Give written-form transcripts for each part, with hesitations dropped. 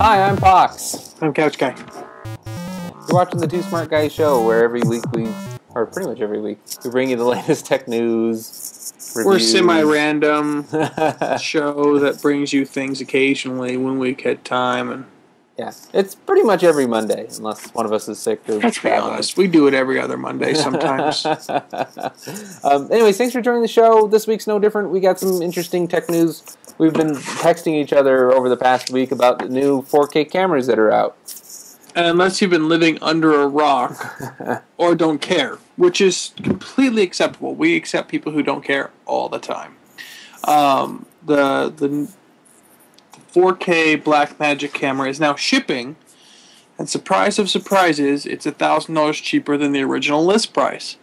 Hi, I'm Fox. I'm Couch Guy. You're watching the Two Smart Guys show, where every week or pretty much every week, we bring you the latest tech news, reviews. We're a semi-random show that brings you things occasionally when we get time. And yeah, it's pretty much every Monday, unless one of us is sick or let's be honest, we do it every other Monday sometimes. Anyways, thanks for joining the show. This week's no different. We got some interesting tech news. We've been texting each other over the past week about the new 4K cameras that are out. And unless you've been living under a rock or don't care, which is completely acceptable. We accept people who don't care all the time. The 4K Blackmagic camera is now shipping, and surprise of surprises, it's $1,000 cheaper than the original list price,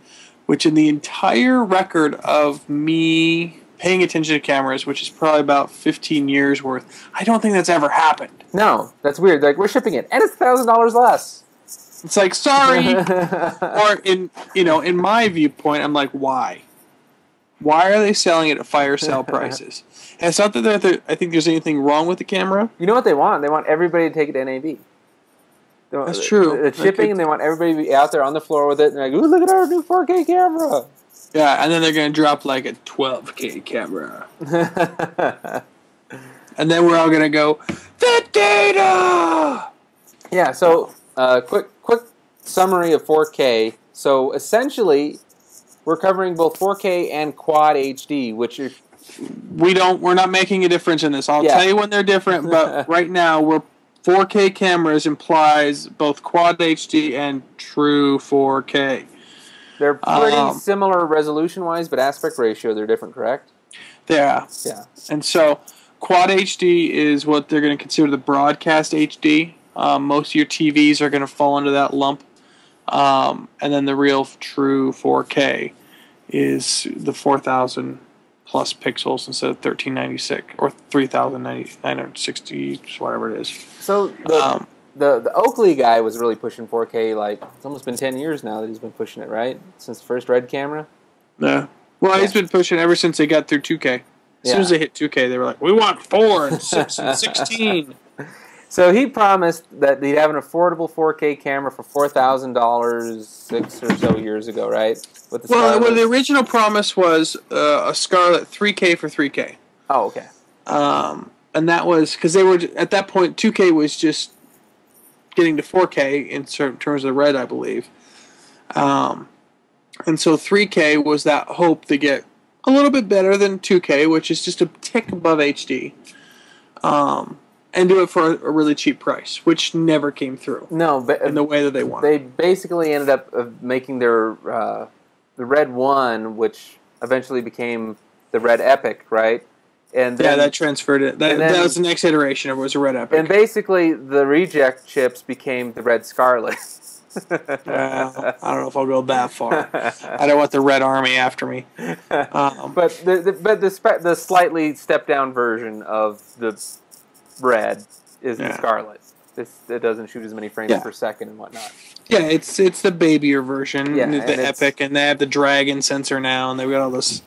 which in the entire record of me paying attention to cameras, which is probably about 15 years worth, I don't think that's ever happened. No, that's weird. Like, we're shipping it, and it's $1,000 less. It's like, sorry. Or in my viewpoint, I'm like, why? Why are they selling it at fire sale prices? And it's not that I think there's anything wrong with the camera. You know what they want? They want everybody to take it to NAB. That's true. It's shipping, and they want everybody to be out there on the floor with it. And they're like, ooh, look at our new 4K camera. Yeah, and then they're going to drop like a 12K camera. And then we're all going to go, the data! Yeah, so quick summary of 4K. So essentially, we're covering both 4K and Quad HD, which are... We're not making a difference in this. I'll tell you when they're different, but right now, 4K cameras implies both Quad HD and true 4K. They're pretty similar resolution-wise, but aspect ratio, they're different, correct? Yeah. And so, Quad HD is what they're going to consider the broadcast HD. Most of your TVs are going to fall into that lump. And then the real true 4K is the 4,000 plus pixels instead of 1396 or 3,960, whatever it is. So the Oakley guy was really pushing 4K. Like, it's almost been 10 years now that he's been pushing it, right? Since the first Red camera. Yeah. Well, he's been pushing ever since they got through 2K. As soon as they hit 2K, they were like, "We want 4 and 6 and 16." So he promised that he'd have an affordable 4K camera for $4,000 6 or so years ago, right? With the the original promise was a Scarlett 3K for 3K. Oh, okay. And that was because they were at that point 2K was just getting to 4K in certain terms of red, I believe. And so 3K was that hope to get a little bit better than 2K, which is just a tick above HD. And do it for a really cheap price, which never came through. No, but in the way that they wanted. They basically ended up making their the Red 1, which eventually became the Red Epic, right? And then, that transferred it. That was the next iteration. It was a Red Epic. And basically, the reject chips became the Red Scarlet. I don't know if I'll go that far. I don't want the Red Army after me. But the slightly stepped down version of the Red is the Scarlet. It doesn't shoot as many frames per second and whatnot. Yeah, it's the babier version, the Epic, and they have the Dragon sensor now, and they've got all this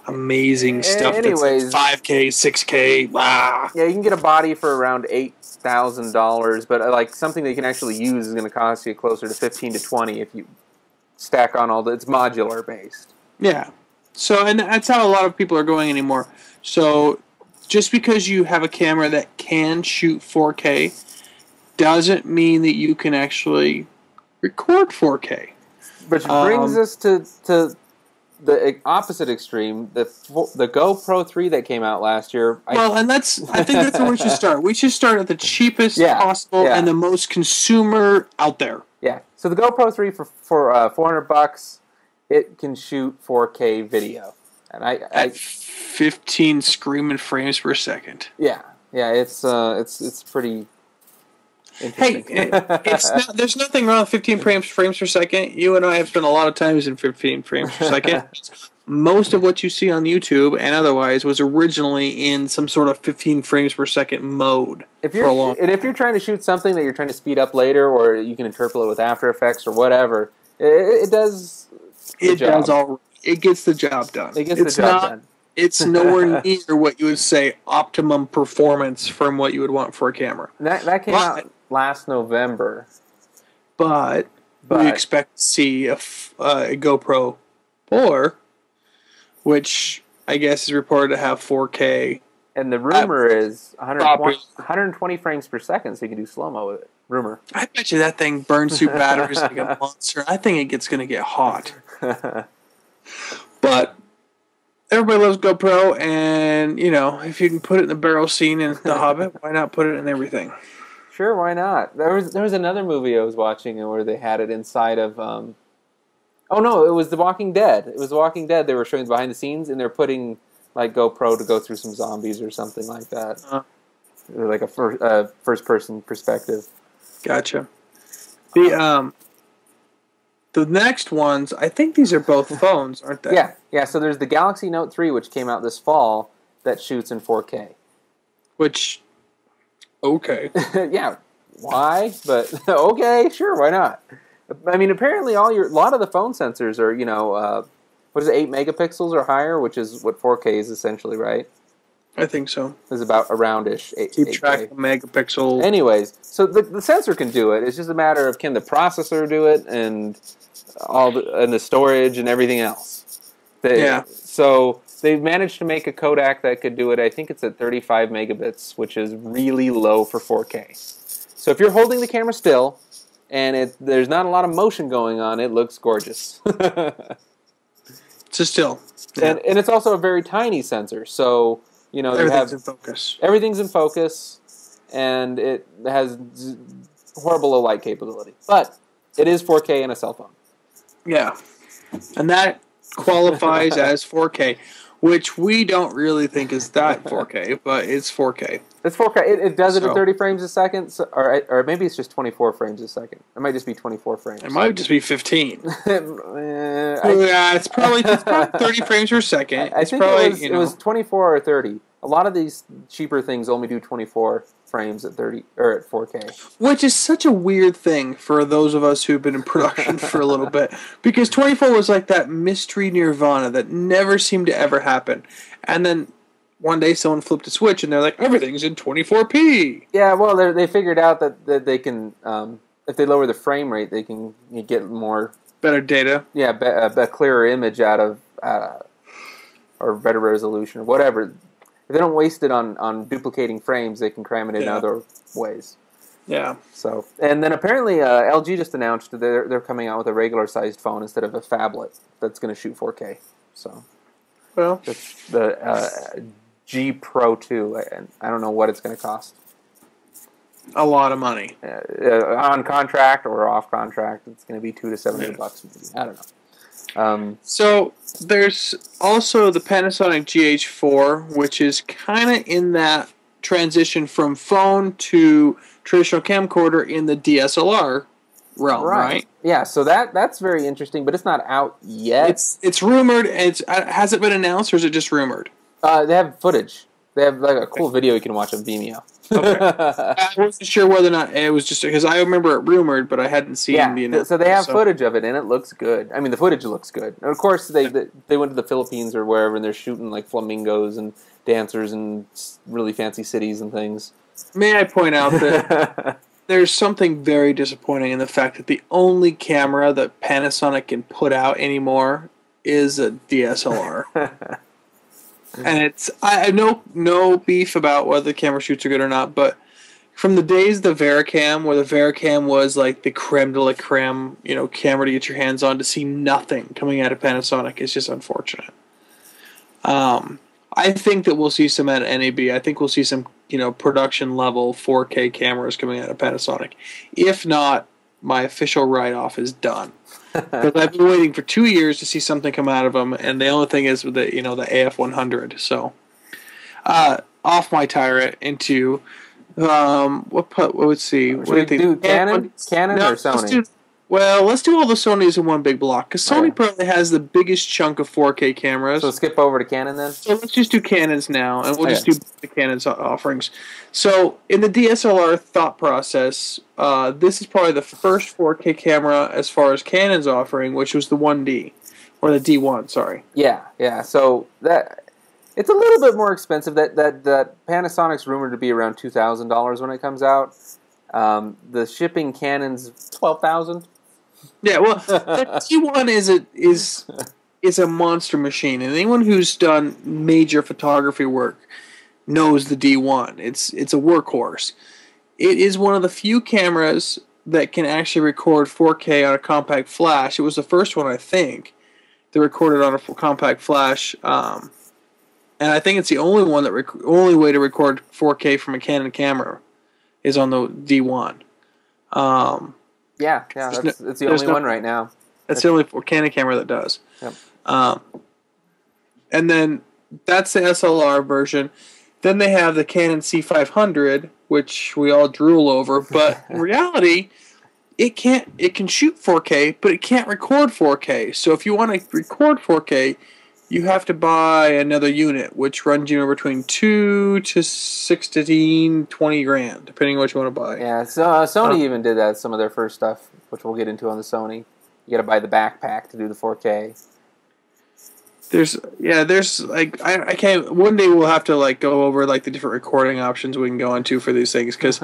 amazing stuff. Anyways, that's like 5K, 6K. Wow. Yeah, you can get a body for around $8,000, but like something that you can actually use is going to cost you closer to 15 to 20 if you stack on all the. It's modular based. Yeah. So, and that's how a lot of people are going anymore. So, just because you have a camera that can shoot 4K doesn't mean that you can actually record 4K. Which brings us to the opposite extreme, the GoPro 3 that came out last year. I think that's where we should start. We should start at the cheapest possible and the most consumer out there. Yeah. So the GoPro 3 for $400, it can shoot 4K video, and at 15 screaming frames per second. Yeah. It's pretty. Hey, there's nothing wrong with 15 frames per second. You and I have spent a lot of times in 15 frames per second. Most of what you see on YouTube and otherwise was originally in some sort of 15 frames per second mode. If you're trying to shoot something that you're trying to speed up later, or you can interpolate with After Effects or whatever, it does. It gets the job done. It gets the job done. it's nowhere near what you would say optimum performance from what you would want for a camera. That came out last November. But we expect to see a GoPro 4, which I guess is reported to have 4K. And the rumor is 120 frames per second, so you can do slow-mo with it. Rumor. I bet you that thing burns through batteries like a monster. I think it's going to get hot. But everybody loves GoPro, and, you know, if you can put it in the barrel scene in The Hobbit, why not put it in everything? Sure, why not? There was another movie I was watching where they had it inside of... oh, no, it was The Walking Dead. It was The Walking Dead. They were showing behind the scenes, and they're putting... like GoPro to go through some zombies or something like that. Like a first-person perspective. Gotcha. The next ones, I think these are both phones, aren't they? Yeah. So there's the Galaxy Note 3, which came out this fall, that shoots in 4K. Which, okay. Yeah, why? But okay, sure, why not? I mean, apparently a lot of the phone sensors are, you know... what is it, 8 megapixels or higher, which is what 4K is essentially, right? I think so. It's about around-ish. Keep track of megapixels. Anyways, so the sensor can do it. It's just a matter of can the processor do it and the storage and everything else. So they've managed to make a Kodak that could do it. I think it's at 35 megabits, which is really low for 4K. So if you're holding the camera still and there's not a lot of motion going on, it looks gorgeous. So still, and it's also a very tiny sensor, so you know everything's in focus. Everything's in focus, and it has horrible low light capability, but it is 4K in a cell phone. Yeah, and that qualifies as 4K, which we don't really think is that 4K, but it's 4K. It's 4K. It does it at 30 frames a second, or maybe it's just 24 frames a second. It might just be 24 frames. It might just be 15. It's probably 30 frames per second. I think it was 24 or 30. A lot of these cheaper things only do 24 frames at 30 or at 4K. Which is such a weird thing for those of us who've been in production for a little bit, because 24 was like that mystery nirvana that never seemed to ever happen, and then one day someone flipped a switch and they're like, everything's in 24p. Yeah, well, they figured out that they can, if they lower the frame rate, they can get more... better data. Yeah, a clearer image out of, or better resolution or whatever. If they don't waste it on duplicating frames, they can cram it in other ways. Yeah. So, and then apparently LG just announced that they're coming out with a regular-sized phone instead of a phablet that's going to shoot 4K. So, well, it's the G Pro 2, and I don't know what it's going to cost. A lot of money. On contract or off contract, it's going to be $200 to $700 maybe. I don't know. So there's also the Panasonic GH4, which is kind of in that transition from phone to traditional camcorder in the DSLR realm, right? Yeah, so that's very interesting, but it's not out yet. It's rumored. Has it been announced, or is it just rumored? They have footage. They have like a cool video you can watch on Vimeo. Okay. I wasn't sure whether or not it was just because I remember it rumored, but I hadn't seen the announcement. So they have footage of it, and it looks good. I mean, the footage looks good. And of course, they went to the Philippines or wherever, and they're shooting like flamingos and dancers and really fancy cities and things. May I point out that there's something very disappointing in the fact that the only camera that Panasonic can put out anymore is a DSLR. And I have no beef about whether the camera shoots are good or not, but from the days of the Vericam, where the Vericam was like the creme de la creme, camera to get your hands on, to see nothing coming out of Panasonic is just unfortunate. I think that we'll see some at NAB. I think we'll see some, production level 4K cameras coming out of Panasonic. If not, my official write-off is done. Because I've been waiting for 2 years to see something come out of them, and the only thing is with the the AF100. So, off my tyrant into let's see. What do you think? Canon or Sony? Let's do all the Sonys in one big block, because Sony probably has the biggest chunk of 4K cameras. So skip over to Canon then? So let's just do Canons now, and we'll just do the Canon's offerings. So in the DSLR thought process, this is probably the first 4K camera as far as Canon's offering, which was the 1D, or the D1, sorry. Yeah. So It's a little bit more expensive. That Panasonic's rumored to be around $2,000 when it comes out. The shipping Canon's $12,000. Yeah, well, the D1 is a monster machine, and anyone who's done major photography work knows the D1. It's a workhorse. It is one of the few cameras that can actually record 4K on a compact flash. It was the first one, I think, that recorded on a compact flash, and I think it's the only one that only way to record 4K from a Canon camera is on the D1. Yeah, it's the only one right now. That's the only Canon camera that does. Yep. And then that's the SLR version. Then they have the Canon C500, which we all drool over, but in reality, it can shoot 4K, but it can't record 4K. So if you want to record 4K, you have to buy another unit, which runs you between $2 to $16, $20 depending on what you want to buy. Yeah, so Sony even did that. Some of their first stuff, which we'll get into on the Sony. You got to buy the backpack to do the 4K. There's like I can't. One day we'll have to like go over like the different recording options we can go into for these things because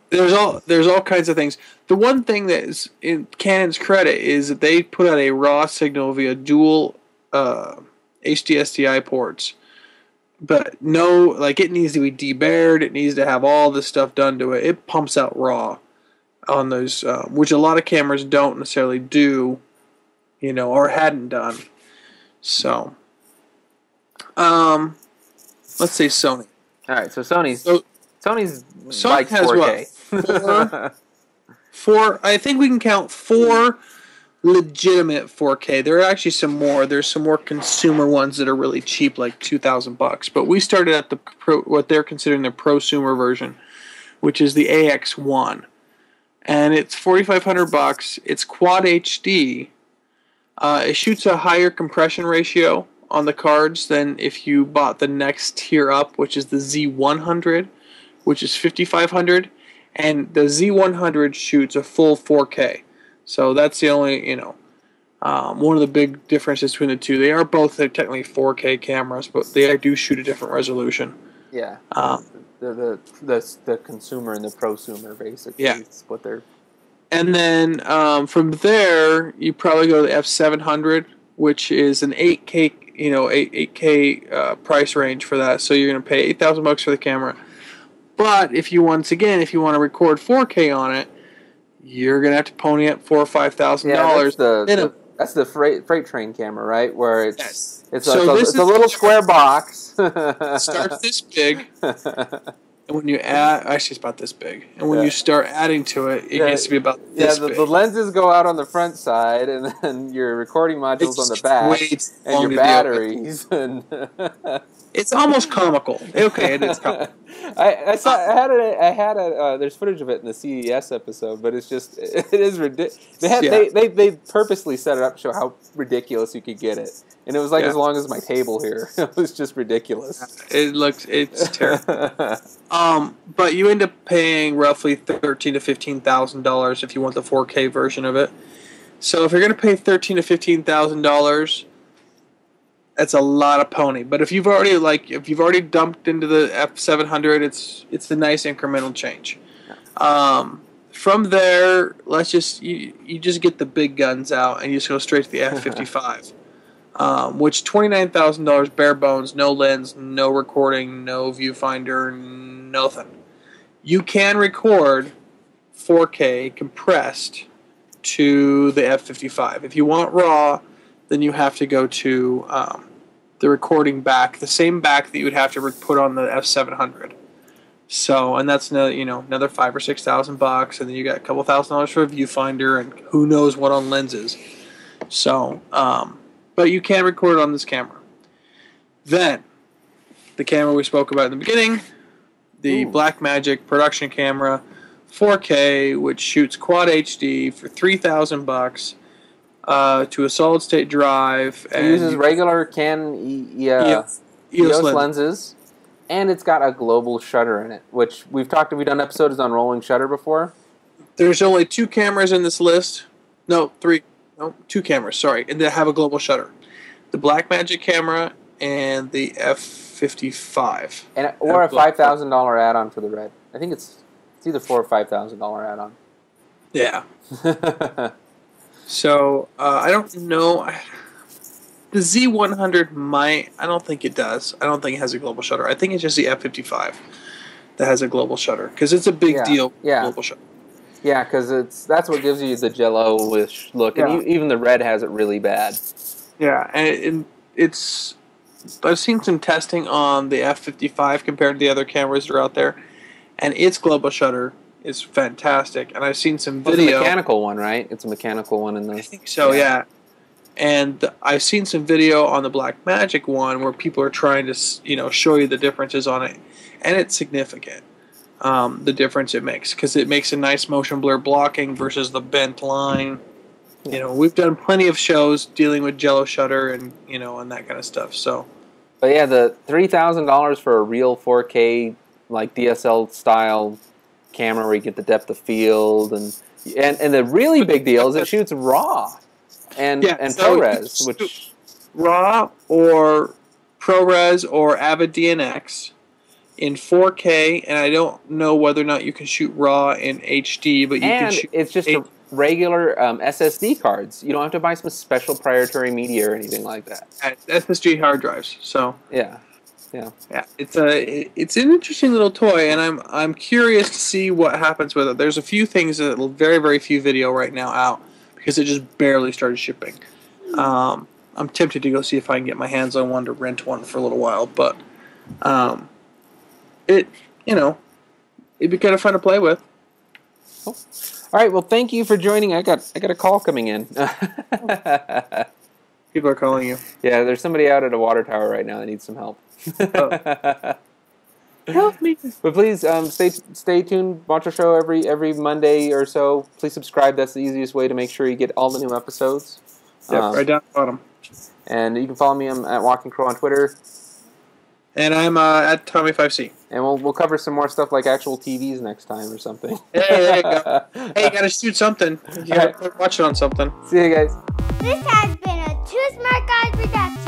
there's all kinds of things. The one thing that is in Canon's credit is that they put out a raw signal via dual HD-SDI ports, but no, like it needs to be debared. It needs to have all this stuff done to it. It pumps out raw on those, which a lot of cameras don't necessarily do, or hadn't done. So, let's say Sony. All right, so Sony likes has 4K. What? Four. I think we can count 4 legitimate 4K. There are actually some more. There's some more consumer ones that are really cheap, like $2,000. But we started at what they're considering the prosumer version, which is the AX1, and it's $4,500. It's quad HD. It shoots a higher compression ratio on the cards than if you bought the next tier up, which is the Z100, which is $5,500, and the Z100 shoots a full 4K. So that's the only, one of the big differences between the two. They are both technically 4K cameras, but they do shoot a different resolution. Yeah. The consumer and the prosumer, basically. Yeah. It's what they're... And then from there, you probably go to the F700, which is an 8K, 8K price range for that. So you're going to pay $8,000 for the camera. But if you want to record 4K on it, you're going to have to pony up $4,000 or $5,000. Yeah, that's the freight train camera, right? Where it's a little square box. It starts this big. And when you add, actually, it's about this big. And when you start adding to it, it gets to be about this big. The lenses go out on the front side, and then your recording modules on the back, and your batteries. And it's almost comical. Okay, it is comical. There's footage of it in the CES episode, but it is ridiculous. They purposely set it up to show how ridiculous you could get it. And it was like as long as my table here. It was just ridiculous. It's terrible. But you end up paying roughly $13,000 to $15,000 if you want the 4K version of it. So if you're going to pay $13,000 to $15,000, that's a lot of pony. But if you've already dumped into the F700, it's a nice incremental change. From there, you just get the big guns out and you just go straight to the F55. Which $29,000 bare bones, no lens, no recording, no viewfinder, nothing. You can record 4K compressed to the F55. If you want RAW, then you have to go to the recording back, the same back that you would have to put on the F700. So, and that's another $5,000 or $6,000, and then you got a couple $1,000 for a viewfinder, and who knows what on lenses. So, but you can record it on this camera. Then, the camera we spoke about in the beginning, the Blackmagic production camera, 4K, which shoots quad HD for $3,000 to a solid state drive. It uses regular Canon EOS lenses, and it's got a global shutter in it, which we've done episodes on rolling shutter before. There's only 2 cameras in this list. No, 3. No, 2 cameras, sorry, and they have a global shutter. The Blackmagic camera and the F55. Or a $5,000 add-on for the red. I think it's either $4,000 or $5,000 add-on. Yeah. So I don't know. The Z100 might. I don't think it does. I don't think it has a global shutter. I think it's just the F55 that has a global shutter because it's a big deal. Yeah. Global shutter. Yeah, because that's what gives you the jello-ish look, and even the red has it really bad. Yeah, and it's. I've seen some testing on the F55 compared to the other cameras that are out there, and its global shutter is fantastic. And I've seen some video. It's a mechanical one, right? It's a mechanical one in those. I think so, yeah. And I've seen some video on the Blackmagic one where people are trying to, show you the differences on it, and it's significant. The difference it makes, because it makes a nice motion blur blocking versus the bent line. We've done plenty of shows dealing with jello shutter and and that kind of stuff. So, but yeah, the $3,000 for a real 4K like DSL style camera where you get the depth of field and the really big deal is it shoots RAW and ProRes, which RAW or ProRes or Avid DNX. In 4K, and I don't know whether or not you can shoot RAW in HD, but you can shoot. It's just a regular SSD cards. You don't have to buy some special proprietary media or anything like that. SSD hard drives. So yeah. It's an interesting little toy, and I'm curious to see what happens with it. There's a few things that very very few video right now out because it just barely started shipping. I'm tempted to go see if I can get my hands on one to rent one for a little while, but. It'd be kind of fun to play with. Cool. All right, well, thank you for joining. I got a call coming in. People are calling you. Yeah, there's somebody out at a water tower right now that needs some help. Help me! But please stay tuned. Watch our show every Monday or so. Please subscribe. That's the easiest way to make sure you get all the new episodes. Yep, right down the bottom. And you can follow me at Walking Crow on Twitter. And I'm at Tommy5C. And we'll cover some more stuff like actual TVs next time or something. Hey, there you go. Hey, you gotta shoot something. You gotta watch it on something. See you guys. This has been a Two Smart Guys production.